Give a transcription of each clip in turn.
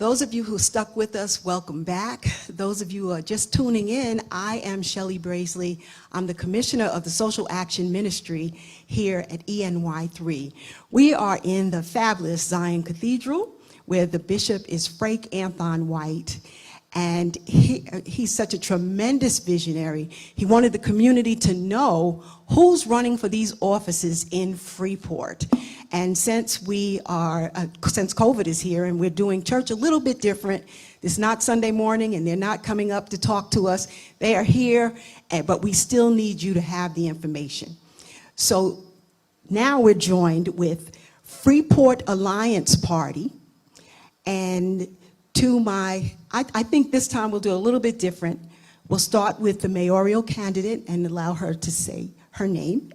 Those of you who stuck with us, welcome back. Those of you who are just tuning in, I am Shelley Brazeley. I'm the Commissioner of the Social Action Ministry here at ENY3. We are in the fabulous Zion Cathedral, where the bishop is Frank Anthon White. And he's such a tremendous visionary. He wanted the community to know who's running for these offices in Freeport. And since COVID is here and we're doing church a little bit different, it's not Sunday morning and they're not coming up to talk to us. They are here, but we still need you to have the information. So now we're joined with Freeport Alliance Party, and to my, I think this time we'll do a little bit different. We'll start with the mayoral candidate and allow her to say her name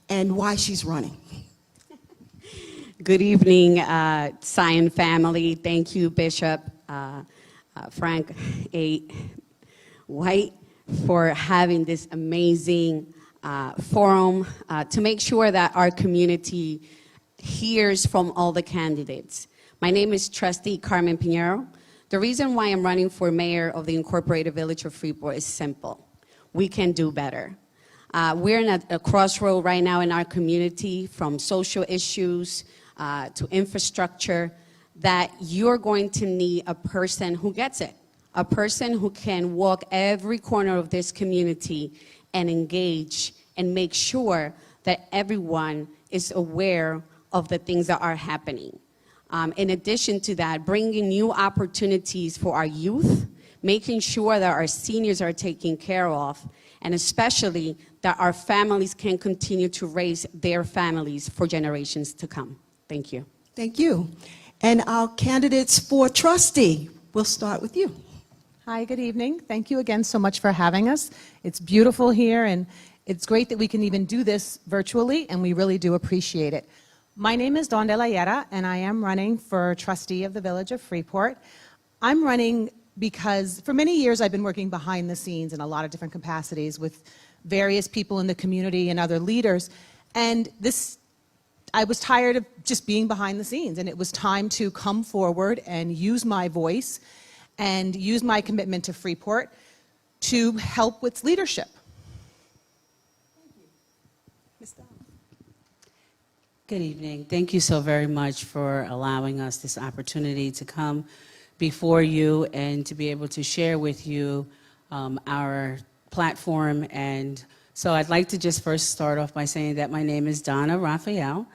and why she's running. Good evening, Zion family. Thank you, Bishop Frank A. White, for having this amazing forum to make sure that our community hears from all the candidates. My name is Trustee Carmen Pineyro. The reason why I'm running for mayor of the Incorporated Village of Freeport is simple. We can do better. We're in a crossroad right now in our community, from social issues to infrastructure, that you're going to need a person who gets it, a person who can walk every corner of this community and engage and make sure that everyone is aware of the things that are happening. In addition to that, bringing new opportunities for our youth, making sure that our seniors are taken care of, and especially that our families can continue to raise their families for generations to come. Thank you. Thank you. And our candidates for trustee, we'll start with you. Hi, good evening. Thank you again so much for having us. It's beautiful here, and it's great that we can even do this virtually, and we really do appreciate it. My name is Dawn De La Yera, and I am running for trustee of the Village of Freeport. I'm running because for many years I've been working behind the scenes in a lot of different capacities with various people in the community and other leaders, and I was tired of just being behind the scenes, and it was time to come forward and use my voice and use my commitment to Freeport to help with leadership. Thank you. Ms. Dawn. Good evening. Thank you so very much for allowing us this opportunity to come before you and to be able to share with you our platform. And so I'd like to just first start off by saying that my name is Donna Raphael.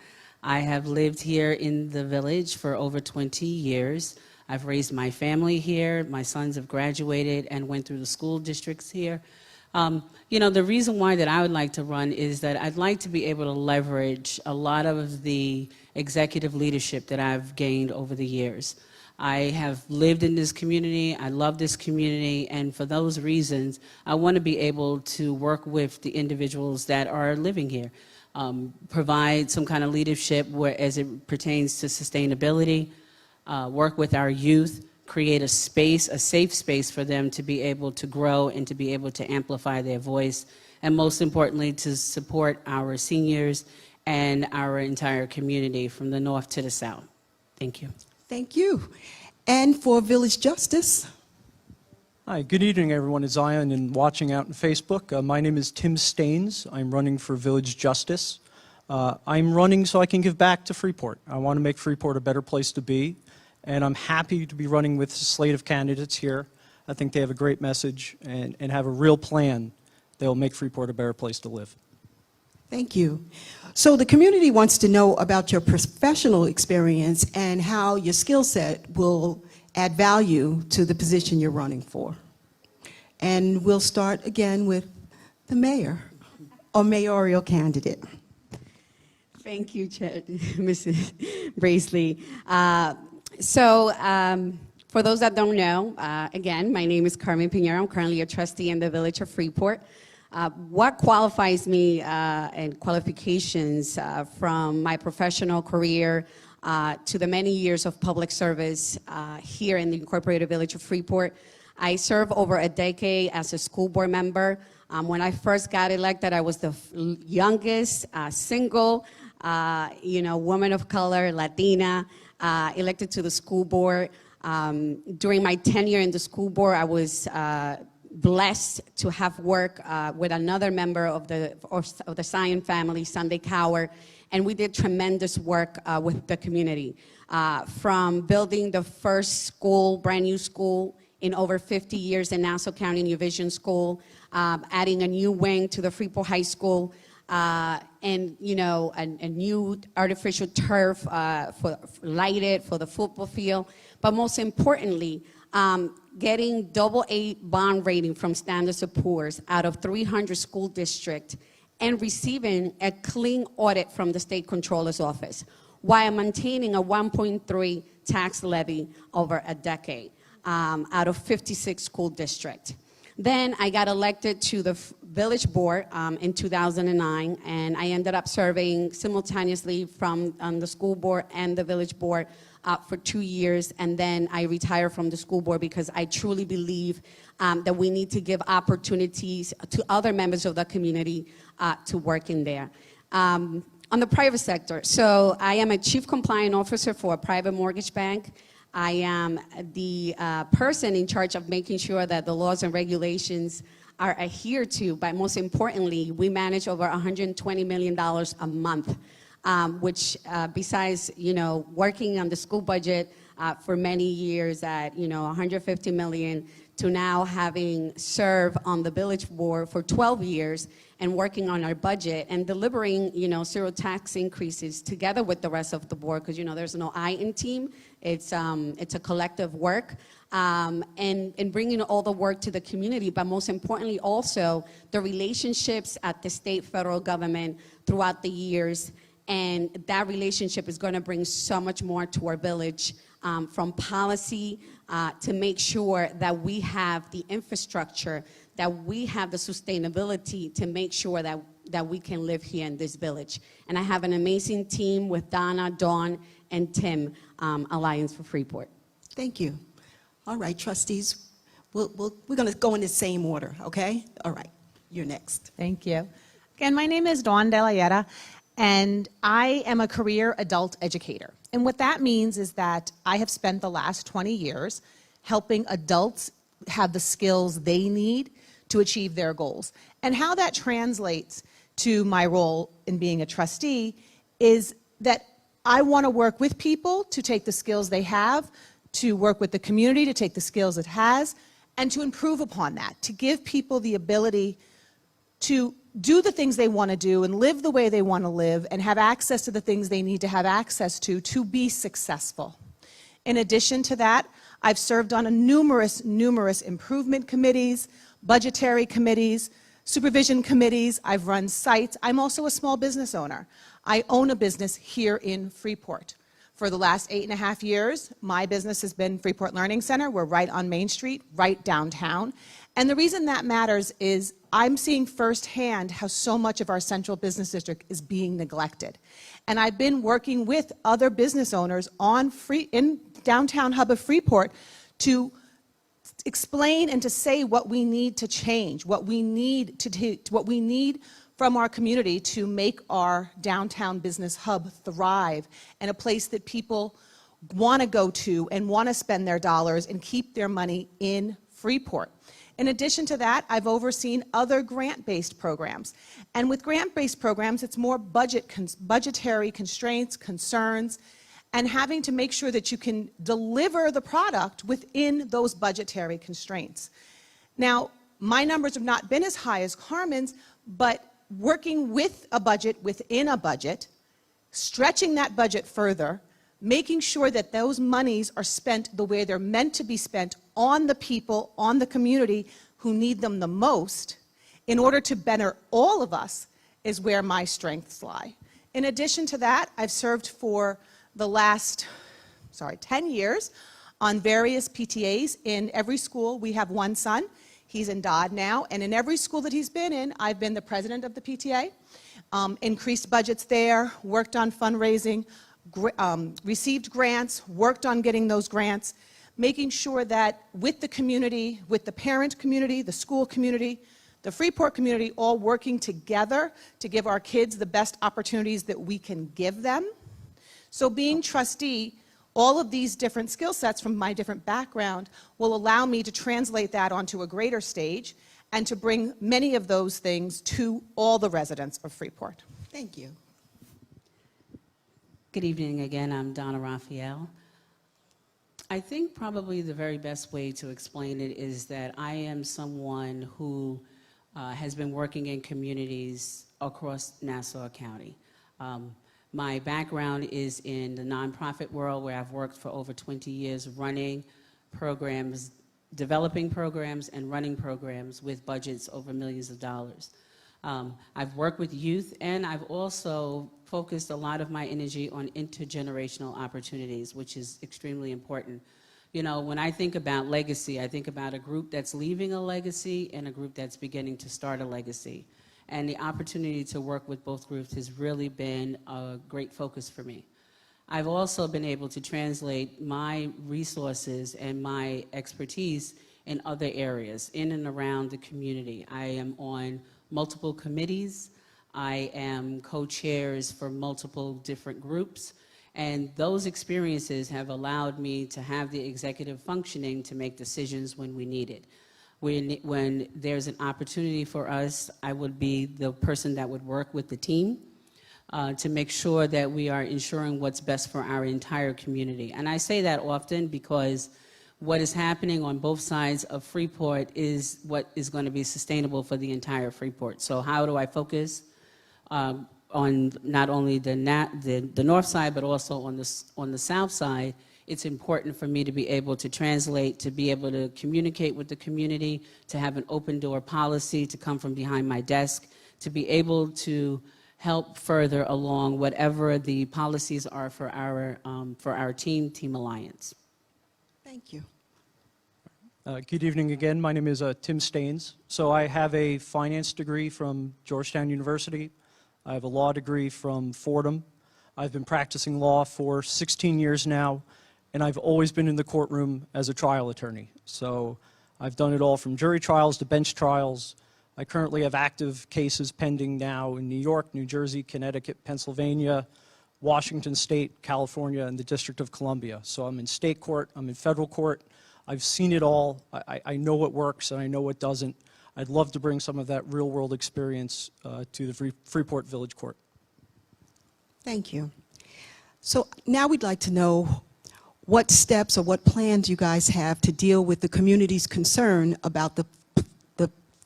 I have lived here in the village for over 20 years. I've raised my family here. My sons have graduated and went through the school districts here. You know, the reason why that I would like to run is that I'd like to be able to leverage a lot of the executive leadership that I've gained over the years. I have lived in this community, I love this community, and for those reasons, I want to be able to work with the individuals that are living here. Provide some kind of leadership as it pertains to sustainability, work with our youth, create a space, a safe space for them to be able to grow and to be able to amplify their voice, and most importantly, to support our seniors and our entire community from the north to the south. Thank you. Thank you. And for Village Justice. Hi, good evening everyone in Zion and watching out on Facebook. My name is Tim Staines. I'm running for Village Justice. I'm running so I can give back to Freeport. I want to make Freeport a better place to be, and I'm happy to be running with a slate of candidates here. I think they have a great message and have a real plan that will make Freeport a better place to live. Thank you. So the community wants to know about your professional experience and how your skill set will add value to the position you're running for. And we'll start again with the mayor or mayoral candidate. Thank you, Mrs. Brazeley. For those that don't know, again, my name is Carmen Pineyro. I'm currently a trustee in the Village of Freeport. What qualifies me and qualifications from my professional career to the many years of public service here in the Incorporated Village of Freeport. I served over a decade as a school board member. When I first got elected, I was the youngest single woman of color, Latina, elected to the school board. During my tenure in the school board, I was blessed to have worked with another member of the Zion family, Sunday Cower, and we did tremendous work with the community. From building the first school, brand new school in over 50 years in Nassau County New Vision School, adding a new wing to the Freeport High School, and a new artificial turf for lighted for the football field. But most importantly, getting AA bond rating from Standard & Poor's out of 300 school districts and receiving a clean audit from the State Controller's Office while maintaining a 1.3 tax levy over a decade out of 56 school districts. Then I got elected to the village board in 2009, and I ended up serving simultaneously from the school board and the village board for 2 years, and then I retired from the school board because I truly believe that we need to give opportunities to other members of the community to work in there. On the private sector, so I am a chief compliance officer for a private mortgage bank. I am the person in charge of making sure that the laws and regulations are adhered to, but most importantly, we manage over $120 million a month, which besides, working on the school budget for many years at, $150 million, to now having served on the village board for 12 years and working on our budget and delivering, zero tax increases together with the rest of the board, because, there's no I in team. It's a collective work, and bringing all the work to the community, but most importantly also the relationships at the state, federal government throughout the years. And that relationship is going to bring so much more to our village, from policy to make sure that we have the infrastructure, that we have the sustainability to make sure that we can live here in this village. And I have an amazing team with Donna, Dawn, and Tim, Alliance for Freeport. Thank you. All right, trustees, we're going to go in the same order, okay? All right, you're next. Thank you. Again, my name is Dawn De La Yera, and I am a career adult educator. And what that means is that I have spent the last 20 years helping adults have the skills they need to achieve their goals. And how that translates to my role in being a trustee is that I want to work with people to take the skills they have, to work with the community to take the skills it has, and to improve upon that, to give people the ability to do the things they want to do and live the way they want to live and have access to the things they need to have access to be successful. In addition to that, I've served on numerous improvement committees, budgetary committees, supervision committees. I've run sites. I'm also a small business owner. I own a business here in Freeport. For the last 8.5 years, my business has been Freeport Learning Center. We're right on Main Street, right downtown. And the reason that matters is I'm seeing firsthand how so much of our central business district is being neglected. And I've been working with other business owners in downtown hub of Freeport to explain and to say what we need to change, what we need from our community to make our downtown business hub thrive, and a place that people want to go to and want to spend their dollars and keep their money in Freeport. In addition to that, I've overseen other grant-based programs. And with grant-based programs, it's more budgetary constraints, concerns, and having to make sure that you can deliver the product within those budgetary constraints. Now, my numbers have not been as high as Carmen's, but working with a budget within a budget, stretching that budget further, making sure that those monies are spent the way they're meant to be spent on the people, on the community who need them the most, in order to better all of us, is where my strengths lie. In addition to that, I've served for the last 10 years on various PTAs. In every school, we have one son. He's in Dodd now, and in every school that he's been in, I've been the president of the PTA, increased budgets there, worked on fundraising, received grants, worked on getting those grants, making sure that with the community, with the parent community, the school community, the Freeport community, all working together to give our kids the best opportunities that we can give them. So being trustee, All of these different skill sets from my different background will allow me to translate that onto a greater stage and to bring many of those things to all the residents of Freeport. Thank you. Good evening again. I'm Donna Raphael. I think probably the very best way to explain it is that I am someone who has been working in communities across Nassau County. My background is in the nonprofit world, where I've worked for over 20 years running programs, developing programs and running programs with budgets over millions of dollars. I've worked with youth, and I've also focused a lot of my energy on intergenerational opportunities, which is extremely important. You know, when I think about legacy, I think about a group that's leaving a legacy and a group that's beginning to start a legacy. And the opportunity to work with both groups has really been a great focus for me. I've also been able to translate my resources and my expertise in other areas, in and around the community. I am on multiple committees. I am co-chairs for multiple different groups. And those experiences have allowed me to have the executive functioning to make decisions when we need it. When there's an opportunity for us, I would be the person that would work with the team to make sure that we are ensuring what's best for our entire community. And I say that often because what is happening on both sides of Freeport is what is going to be sustainable for the entire Freeport. So how do I focus on not only the north side, but also on the south side? It's important for me to be able to translate, to be able to communicate with the community, to have an open door policy, to come from behind my desk, to be able to help further along whatever the policies are for our Team Alliance. Thank you. Good evening again. My name is Tim Staines. So I have a finance degree from Georgetown University. I have a law degree from Fordham. I've been practicing law for 16 years now, and I've always been in the courtroom as a trial attorney. So I've done it all from jury trials to bench trials. I currently have active cases pending now in New York, New Jersey, Connecticut, Pennsylvania, Washington State, California, and the District of Columbia. So I'm in state court, I'm in federal court. I've seen it all. I know what works and I know what doesn't. I'd love to bring some of that real-world experience to the Freeport Village Court. Thank you. So now we'd like to know what steps or what plans you guys have to deal with the community's concern about the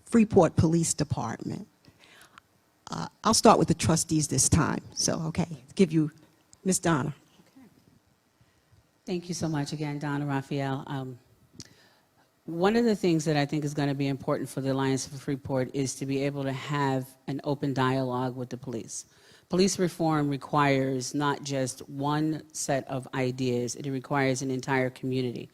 Freeport Police Department. I'll start with the trustees this time. So, okay, give you Ms. Donna. Thank you so much again, Donna Raphael. One of the things that I think is going to be important for the Alliance for Freeport is to be able to have an open dialogue with the police. Police reform requires not just one set of ideas, it requires an entire community.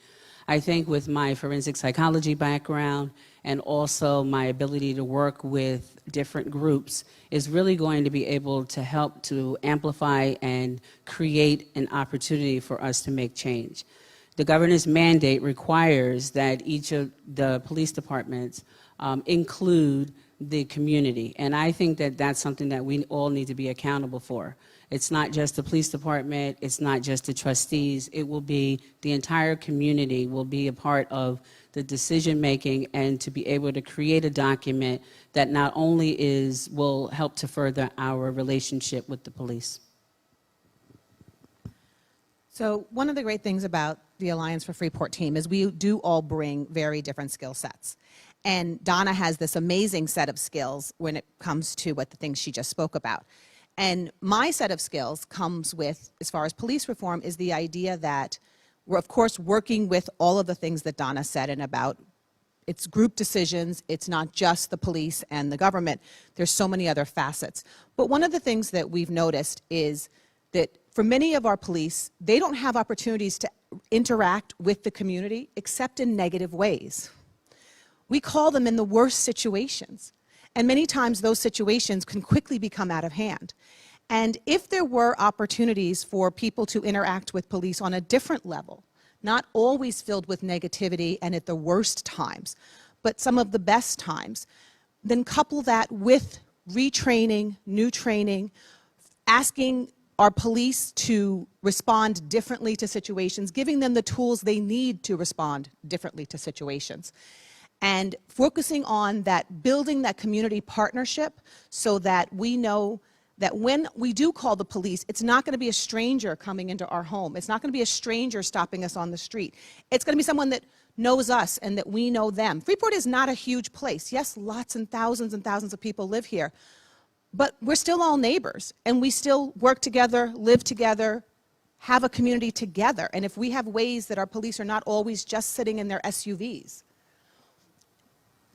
I think with my forensic psychology background and also my ability to work with different groups is really going to be able to help to amplify and create an opportunity for us to make change. The governor's mandate requires that each of the police departments include the community, and I think that that's something that we all need to be accountable for. It's not just the police department, it's not just the trustees, it will be the entire community will be a part of the decision making and to be able to create a document that not only will help to further our relationship with the police. So one of the great things about the Alliance for Freeport team is we do all bring very different skill sets. And Donna has this amazing set of skills when it comes to what the things she just spoke about. And my set of skills comes with, as far as police reform, is the idea that we're, of course, working with all of the things that Donna said and about it's group decisions, it's not just the police and the government. There's so many other facets. But one of the things that we've noticed is that for many of our police, they don't have opportunities to interact with the community except in negative ways. We call them in the worst situations. And many times those situations can quickly become out of hand. And if there were opportunities for people to interact with police on a different level, not always filled with negativity and at the worst times, but some of the best times, then couple that with retraining, new training, asking our police to respond differently to situations, giving them the tools they need to respond differently to situations. And focusing on that, building that community partnership so that we know that when we do call the police, it's not going to be a stranger coming into our home. It's not going to be a stranger stopping us on the street. It's going to be someone that knows us and that we know them. Freeport is not a huge place. Yes, lots and thousands of people live here. But we're still all neighbors, and we still work together, live together, have a community together. And if we have ways that our police are not always just sitting in their SUVs,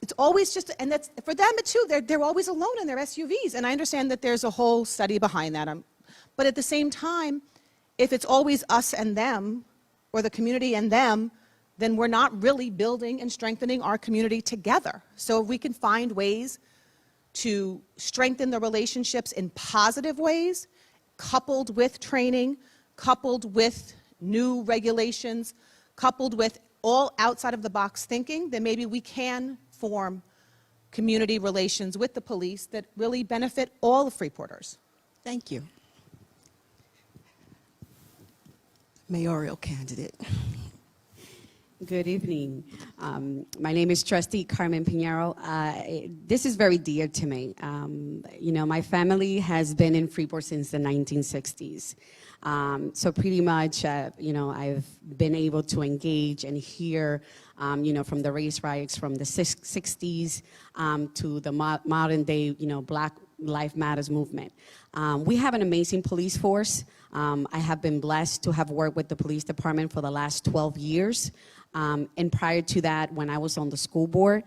it's always just, and that's, for them too, they're always alone in their SUVs. And I understand that there's a whole study behind that. But at the same time, if it's always us and them, or the community and them, then we're not really building and strengthening our community together. So if we can find ways to strengthen the relationships in positive ways, coupled with training, coupled with new regulations, coupled with all outside of the box thinking, then maybe we can form community relations with the police that really benefit all of Freeporters. Thank you. Mayoral candidate. Good evening. My name is Trustee Carmen Pineyro. This is very dear to me. You know, my family has been in Freeport since the 1960s. So pretty much, you know, I've been able to engage and hear, you know, from the race riots from the 60s to the modern day, you know, Black Lives Matters movement. We have an amazing police force. I have been blessed to have worked with the police department for the last 12 years. And prior to that, when I was on the school board.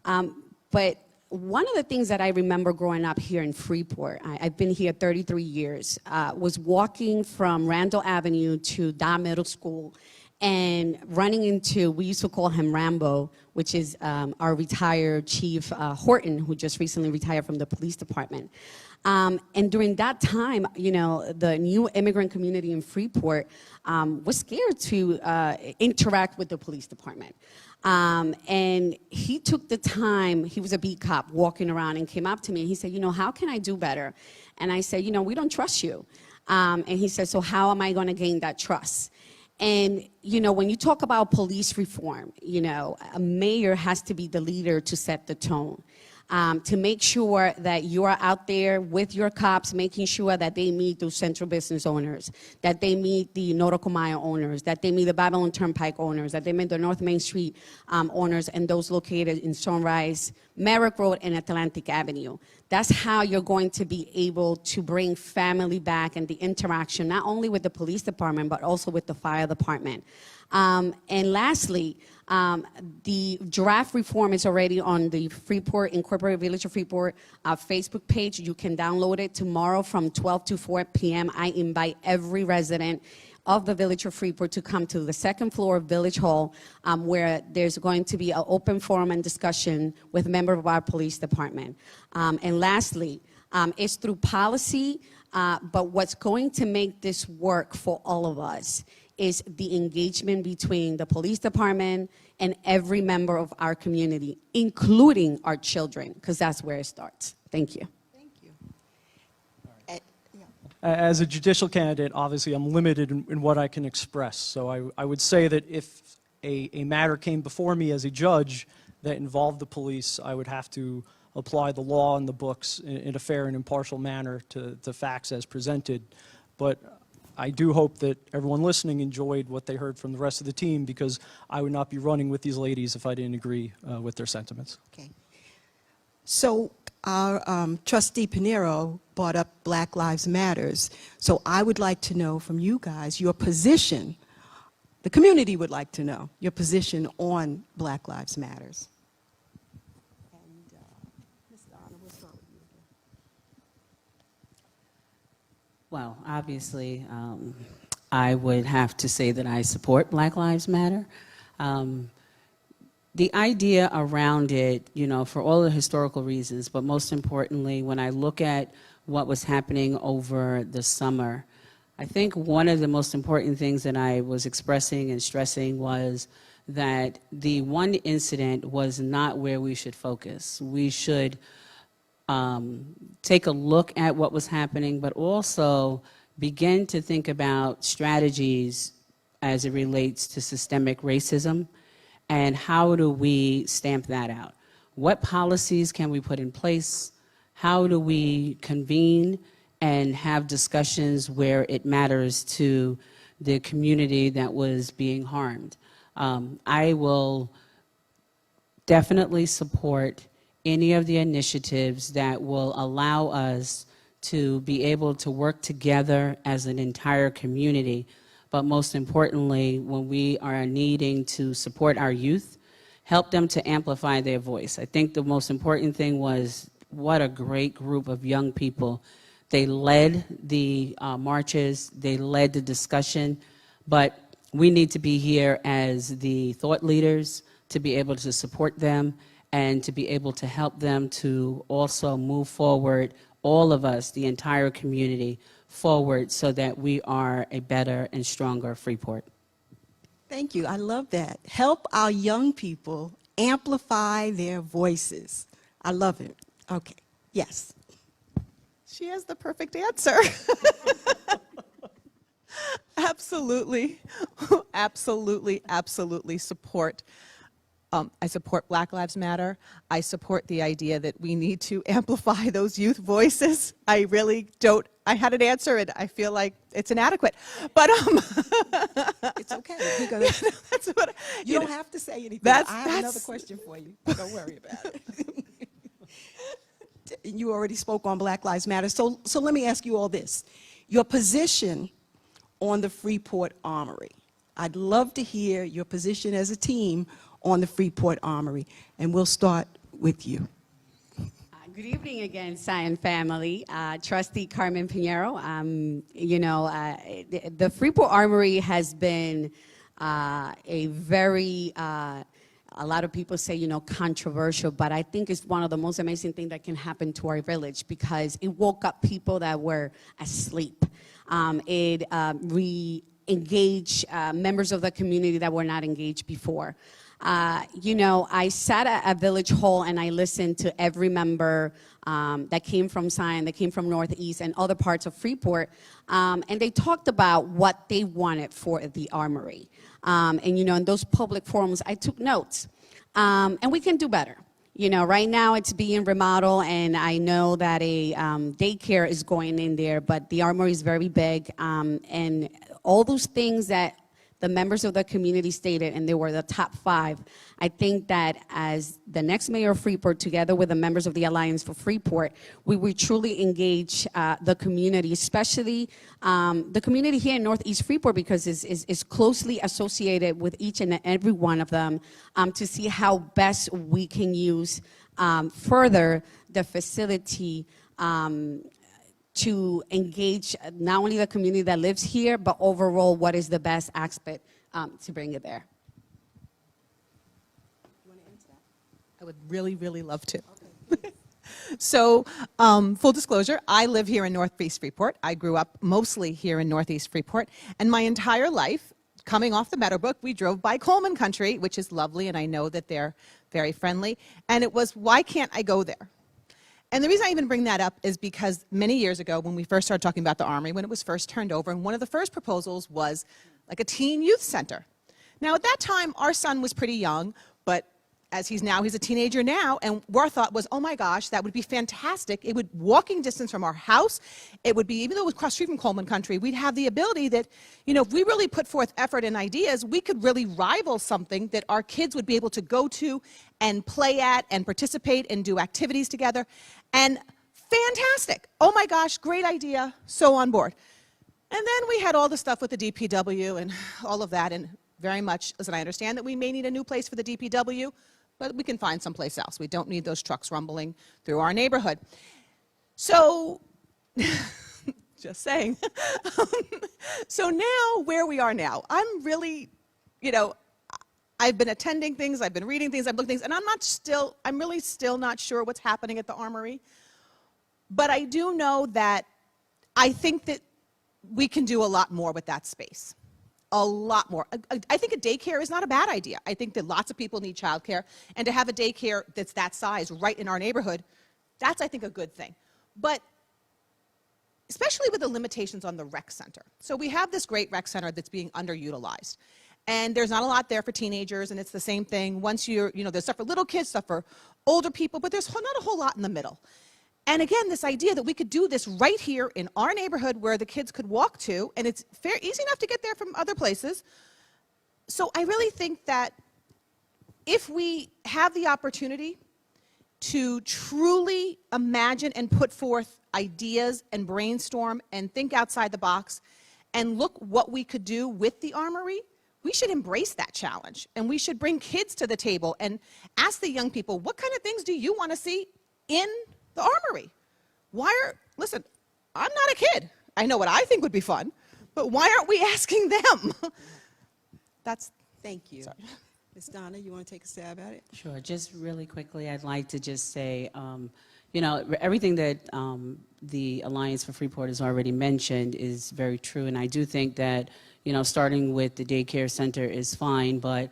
But one of the things that I remember growing up here in Freeport, I've been here 33 years, was walking from Randall Avenue to Dow Middle School and running into, we used to call him Rambo, which is our retired Chief Horton, who just recently retired from the police department. And during that time, you know, the new immigrant community in Freeport was scared to interact with the police department. And he took the time, he was a beat cop walking around and came up to me and he said, you know, how can I do better? And I said, you know, we don't trust you. And he said, so how am I going to gain that trust? And, you know, when you talk about police reform, you know, a mayor has to be the leader to set the tone. To make sure that you are out there with your cops, making sure that they meet those central business owners, that they meet the Nautical Mile owners, that they meet the Babylon Turnpike owners, that they meet the North Main Street owners and those located in Sunrise, Merrick Road, and Atlantic Avenue. That's how you're going to be able to bring family back and the interaction, not only with the police department, but also with the fire department. And lastly, the draft reform is already on the Freeport, Incorporated Village of Freeport Facebook page. You can download it tomorrow from 12 to 4 p.m. I invite every resident of the Village of Freeport to come to the second floor of Village Hall, where there's going to be an open forum and discussion with members of our police department. And lastly, it's through policy, but what's going to make this work for all of us is the engagement between the police department and every member of our community, including our children, because that's where it starts. Thank you. Thank you. As a judicial candidate, obviously I'm limited in what I can express. So I would say that if a matter came before me as a judge that involved the police, I would have to apply the law and the books in a fair and impartial manner to the facts as presented. But I do hope that everyone listening enjoyed what they heard from the rest of the team, because I would not be running with these ladies if I didn't agree with their sentiments. Okay. So our trustee Pineyro brought up Black Lives Matters. So I would like to know from you guys your position. The community would like to know your position on Black Lives Matters. And Ms. Donna, we'll start with you again. Well, obviously, I would have to say that I support Black Lives Matter. The idea around it, you know, for all the historical reasons, but most importantly, when I look at what was happening over the summer, I think one of the most important things that I was expressing and stressing was that the one incident was not where we should focus. We should take a look at what was happening, but also begin to think about strategies as it relates to systemic racism, and how do we stamp that out? What policies can we put in place? How do we convene and have discussions where it matters to the community that was being harmed? I will definitely support any of the initiatives that will allow us to be able to work together as an entire community. But most importantly, when we are needing to support our youth, help them to amplify their voice. I think the most important thing was what a great group of young people. They led the marches, they led the discussion, but we need to be here as the thought leaders to be able to support them and to be able to help them to also move forward, all of us, the entire community, forward so that we are a better and stronger Freeport. Thank you. I love that. Help our young people amplify their voices. I love it. Okay. Yes. She has the perfect answer. Absolutely, absolutely, absolutely support. I support Black Lives Matter. I support the idea that we need to amplify those youth voices. I really don't. I had an answer, and I feel like it's inadequate. But It's okay. We're gonna, that's what you don't have to say anything. that's- I have another that's- question for you. Don't worry about it. You already spoke on Black Lives Matter. So let me ask you all this. Your position on the Freeport Armory. I'd love to hear your position as a team on the Freeport Armory, and we'll start with you. Good evening again, Zion family. Trustee Carmen Pineyro. You know, the Freeport Armory has been a very, a lot of people say, you know, controversial, but I think it's one of the most amazing things that can happen to our village because it woke up people that were asleep. It re-engaged members of the community that were not engaged before. You know, I sat at Village Hall and I listened to every member that came from Zion, that came from Northeast and other parts of Freeport, and they talked about what they wanted for the Armory. And, you know, in those public forums, I took notes. And we can do better. You know, right now it's being remodeled, and I know that a daycare is going in there, but the Armory is very big, and all those things that the members of the community stated, and they were the top 5. I think that as the next mayor of Freeport, together with the members of the Alliance for Freeport, we will truly engage the community, especially the community here in Northeast Freeport, because it's closely associated with each and every one of them, to see how best we can use further the facility to engage not only the community that lives here, but overall what is the best aspect to bring it there. You want to answer that? I would really, really love to. Okay. So, full disclosure, I live here in Northeast Freeport. I grew up mostly here in Northeast Freeport, and my entire life, coming off the Meadowbrook, we drove by Coleman Country, which is lovely, and I know that they're very friendly, and it was, why can't I go there? And the reason I even bring that up is because many years ago, when we first started talking about the Armory, when it was first turned over, and one of the first proposals was like a teen youth center. Now, at that time, our son was pretty young, but as he's a teenager now, and our thought was, oh my gosh, that would be fantastic. It would, walking distance from our house, it would be, even though it was across the street from Coleman Country, we'd have the ability that, you know, if we really put forth effort and ideas, we could really rival something that our kids would be able to go to and play at and participate and do activities together. And fantastic. Oh my gosh, great idea, so on board. And then we had all the stuff with the DPW and all of that, and very much, listen, I understand that we may need a new place for the DPW, but we can find someplace else. We don't need those trucks rumbling through our neighborhood. So, just saying. So now, where we are now, I'm really, you know, I've been attending things, I've been reading things, I've looked at things, and I'm really still not sure what's happening at the Armory. But I do know that I think that we can do a lot more with that space. A lot more. I think a daycare is not a bad idea. I think that lots of people need childcare, and to have a daycare that's that size right in our neighborhood, that's, I think, a good thing. But especially with the limitations on the rec center. So we have this great rec center that's being underutilized. And there's not a lot there for teenagers, and it's the same thing. Once you're, there's stuff for little kids, stuff for older people, but there's not a whole lot in the middle. And again, this idea that we could do this right here in our neighborhood where the kids could walk to, and it's easy enough to get there from other places. So I really think that if we have the opportunity to truly imagine and put forth ideas and brainstorm and think outside the box and look what we could do with the Armory, we should embrace that challenge. And we should bring kids to the table and ask the young people, what kind of things do you want to see in the Armory? Listen, I'm not a kid. I know what I think would be fun, but why aren't we asking them? Thank you. Sorry. Ms. Donna, you want to take a stab at it? Sure. Just really quickly, I'd like to just say, everything that the Alliance for Freeport has already mentioned is very true, and I do think that, starting with the daycare center is fine, but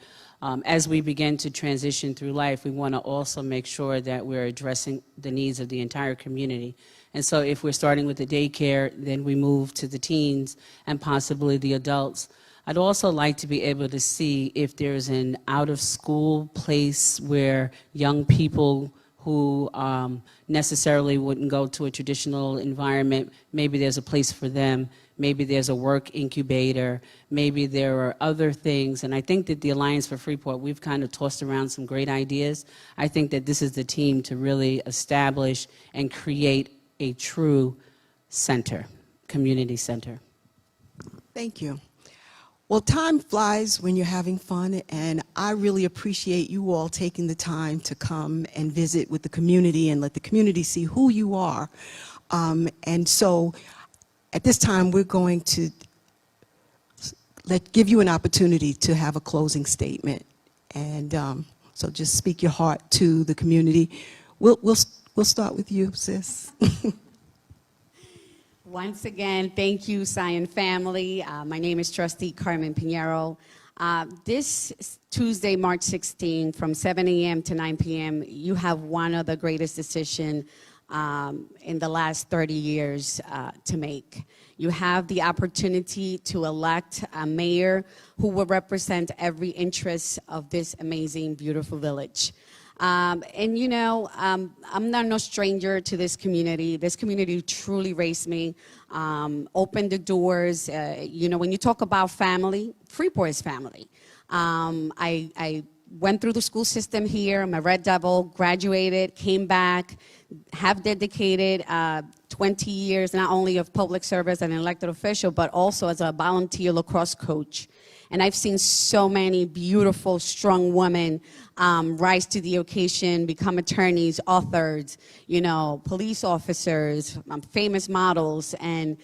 as we begin to transition through life, we want to also make sure that we're addressing the needs of the entire community. And so if we're starting with the daycare, then we move to the teens and possibly the adults. I'd also like to be able to see if there's an out-of-school place where young people who necessarily wouldn't go to a traditional environment, maybe there's a place for them, maybe there's a work incubator, maybe there are other things. And I think that the Alliance for Freeport, we've kind of tossed around some great ideas. I think that this is the team to really establish and create a true center, community center. Thank you. Well, time flies when you're having fun, and I really appreciate you all taking the time to come and visit with the community and let the community see who you are. And so at this time, we're going to give you an opportunity to have a closing statement. And so just speak your heart to the community. We'll start with you, sis. Once again, thank you, Zion family. My name is Trustee Carmen Pineyro. This Tuesday, March 16, from 7 a.m. to 9 p.m., you have one of the greatest decisions in the last 30 years to make. You have the opportunity to elect a mayor who will represent every interest of this amazing, beautiful village. I'm not no stranger to this community. This community truly raised me, opened the doors. When you talk about family, Freeport is family. I went through the school system here. I'm a Red Devil, graduated, came back, have dedicated 20 years not only of public service and elected official, but also as a volunteer lacrosse coach. And I've seen so many beautiful, strong women rise to the occasion, become attorneys, authors, police officers, famous models, and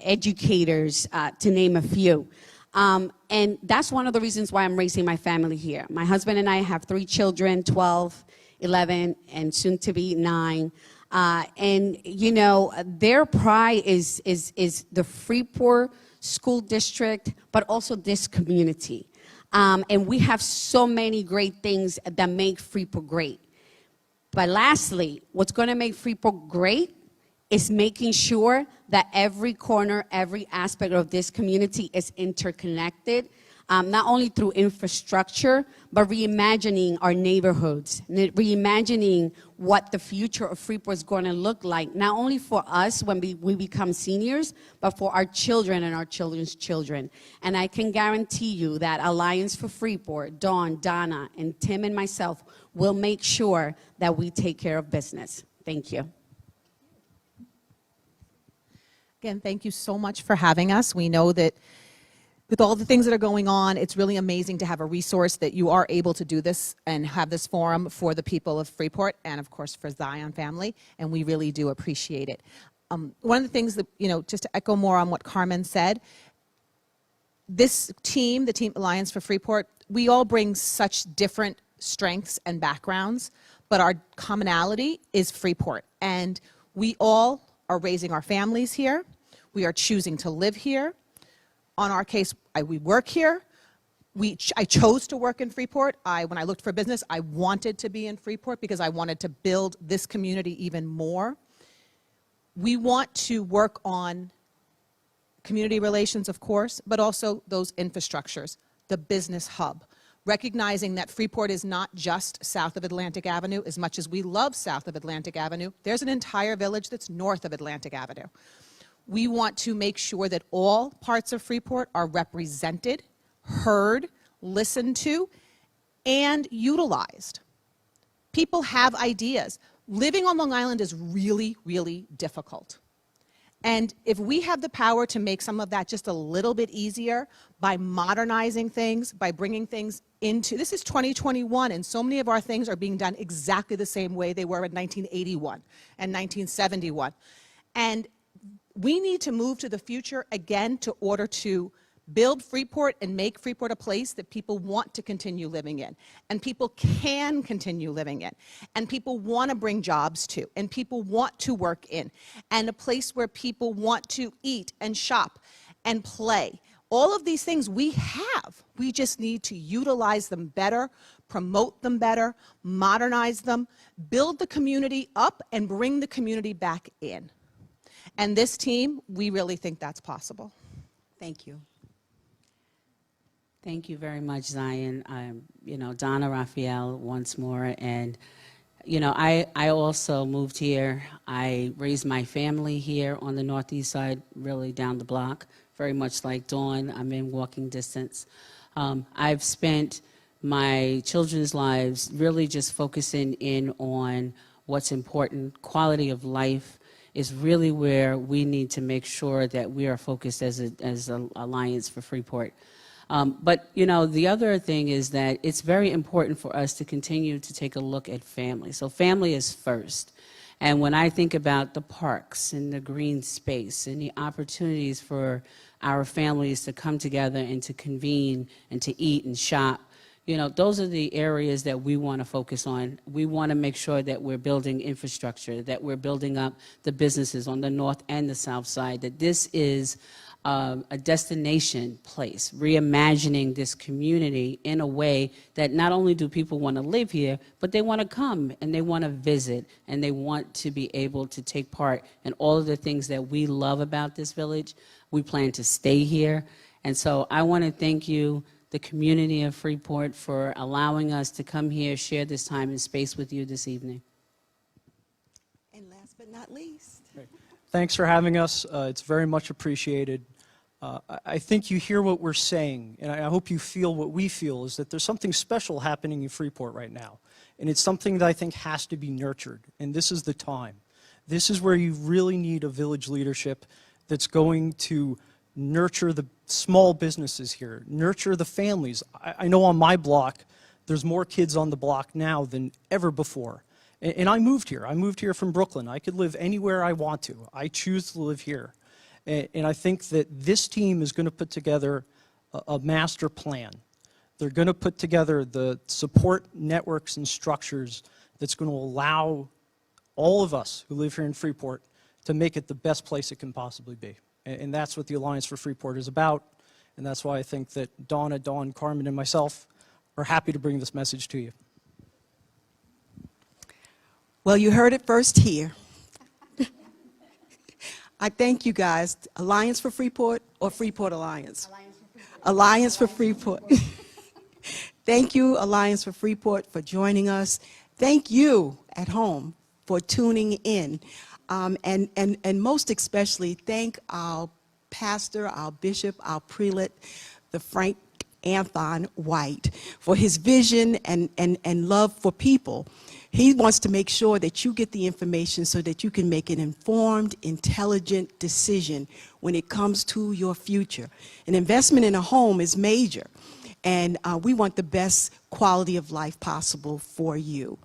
educators, to name a few. And that's one of the reasons why I'm raising my family here. My husband and I have 3 children, 12, 11, and soon to be 9. Their pride is the Freeport School District, but also this community. And we have so many great things that make Freeport great. But lastly, what's going to make Freeport great is making sure that every corner, every aspect of this community is interconnected, not only through infrastructure, but reimagining our neighborhoods, reimagining what the future of Freeport is going to look like, not only for us when we become seniors, but for our children and our children's children. And I can guarantee you that Alliance for Freeport, Dawn, Donna, and Tim and myself will make sure that we take care of business. Thank you. Again, thank you so much for having us. We know that with all the things that are going on, it's really amazing to have a resource that you are able to do this and have this forum for the people of Freeport and, of course, for Zion family, and we really do appreciate it. One of the things that, just to echo more on what Carmen said, this team, the Team Alliance for Freeport, we all bring such different strengths and backgrounds, but our commonality is Freeport, and we all are raising our families here. We are choosing to live here. On our case, we work here. I chose to work in Freeport. When I looked for business, I wanted to be in Freeport because I wanted to build this community even more. We want to work on community relations, of course, but also those infrastructures, the business hub, recognizing that Freeport is not just south of Atlantic Avenue. As much as we love south of Atlantic Avenue, there's an entire village that's north of Atlantic Avenue. We want to make sure that all parts of Freeport are represented, heard, listened to, and utilized. People have ideas. Living on Long Island is really, really difficult. And if we have the power to make some of that just a little bit easier by modernizing things, by bringing things into, this is 2021, and so many of our things are being done exactly the same way they were in 1981 and 1971. And we need to move to the future again to order to build Freeport and make Freeport a place that people want to continue living in, and people can continue living in, and people want to bring jobs to, and people want to work in, and a place where people want to eat and shop and play. All of these things we have. We just need to utilize them better, promote them better, modernize them, build the community up, and bring the community back in. And this team, we really think that's possible. Thank you. Thank you very much, Zion. Donna Raphael once more. And, I also moved here. I raised my family here on the northeast side, really down the block, very much like Dawn. I'm in walking distance. I've spent my children's lives really just focusing in on what's important. Quality of life is really where we need to make sure that we are focused as an Alliance for Freeport. But the other thing is that it's very important for us to continue to take a look at family. So family is first. And when I think about the parks and the green space and the opportunities for our families to come together and to convene and to eat and shop, those are the areas that we want to focus on. We want to make sure that we're building infrastructure, that we're building up the businesses on the north and the south side, that this is a destination place, reimagining this community in a way that not only do people want to live here, but they want to come and they want to visit and they want to be able to take part in all of the things that we love about this village. We plan to stay here. And so I want to thank you, the community of Freeport, for allowing us to come here, share this time and space with you this evening. And last but not least. Great. Thanks for having us. It's very much appreciated. I think you hear what we're saying, and I hope you feel what we feel, is that there's something special happening in Freeport right now. And it's something that I think has to be nurtured, and this is the time. This is where you really need a village leadership that's going to nurture the small businesses here, nurture the families. I know on my block, there's more kids on the block now than ever before. And I moved here. I moved here from Brooklyn. I could live anywhere I want to. I choose to live here. And I think that this team is going to put together a master plan. They're going to put together the support networks and structures that's going to allow all of us who live here in Freeport to make it the best place it can possibly be. And that's what the Alliance for Freeport is about. And that's why I think that Donna, Dawn, Carmen, and myself are happy to bring this message to you. Well, you heard it first here. I thank you guys. Alliance for Freeport or Freeport Alliance? Alliance for Freeport. Thank you, Alliance for Freeport, for joining us. Thank you at home for tuning in. And most especially, thank our pastor, our bishop, our prelate, the Frank Anthon White, for his vision and love for people. He wants to make sure that you get the information so that you can make an informed, intelligent decision when it comes to your future. An investment in a home is major, and we want the best quality of life possible for you.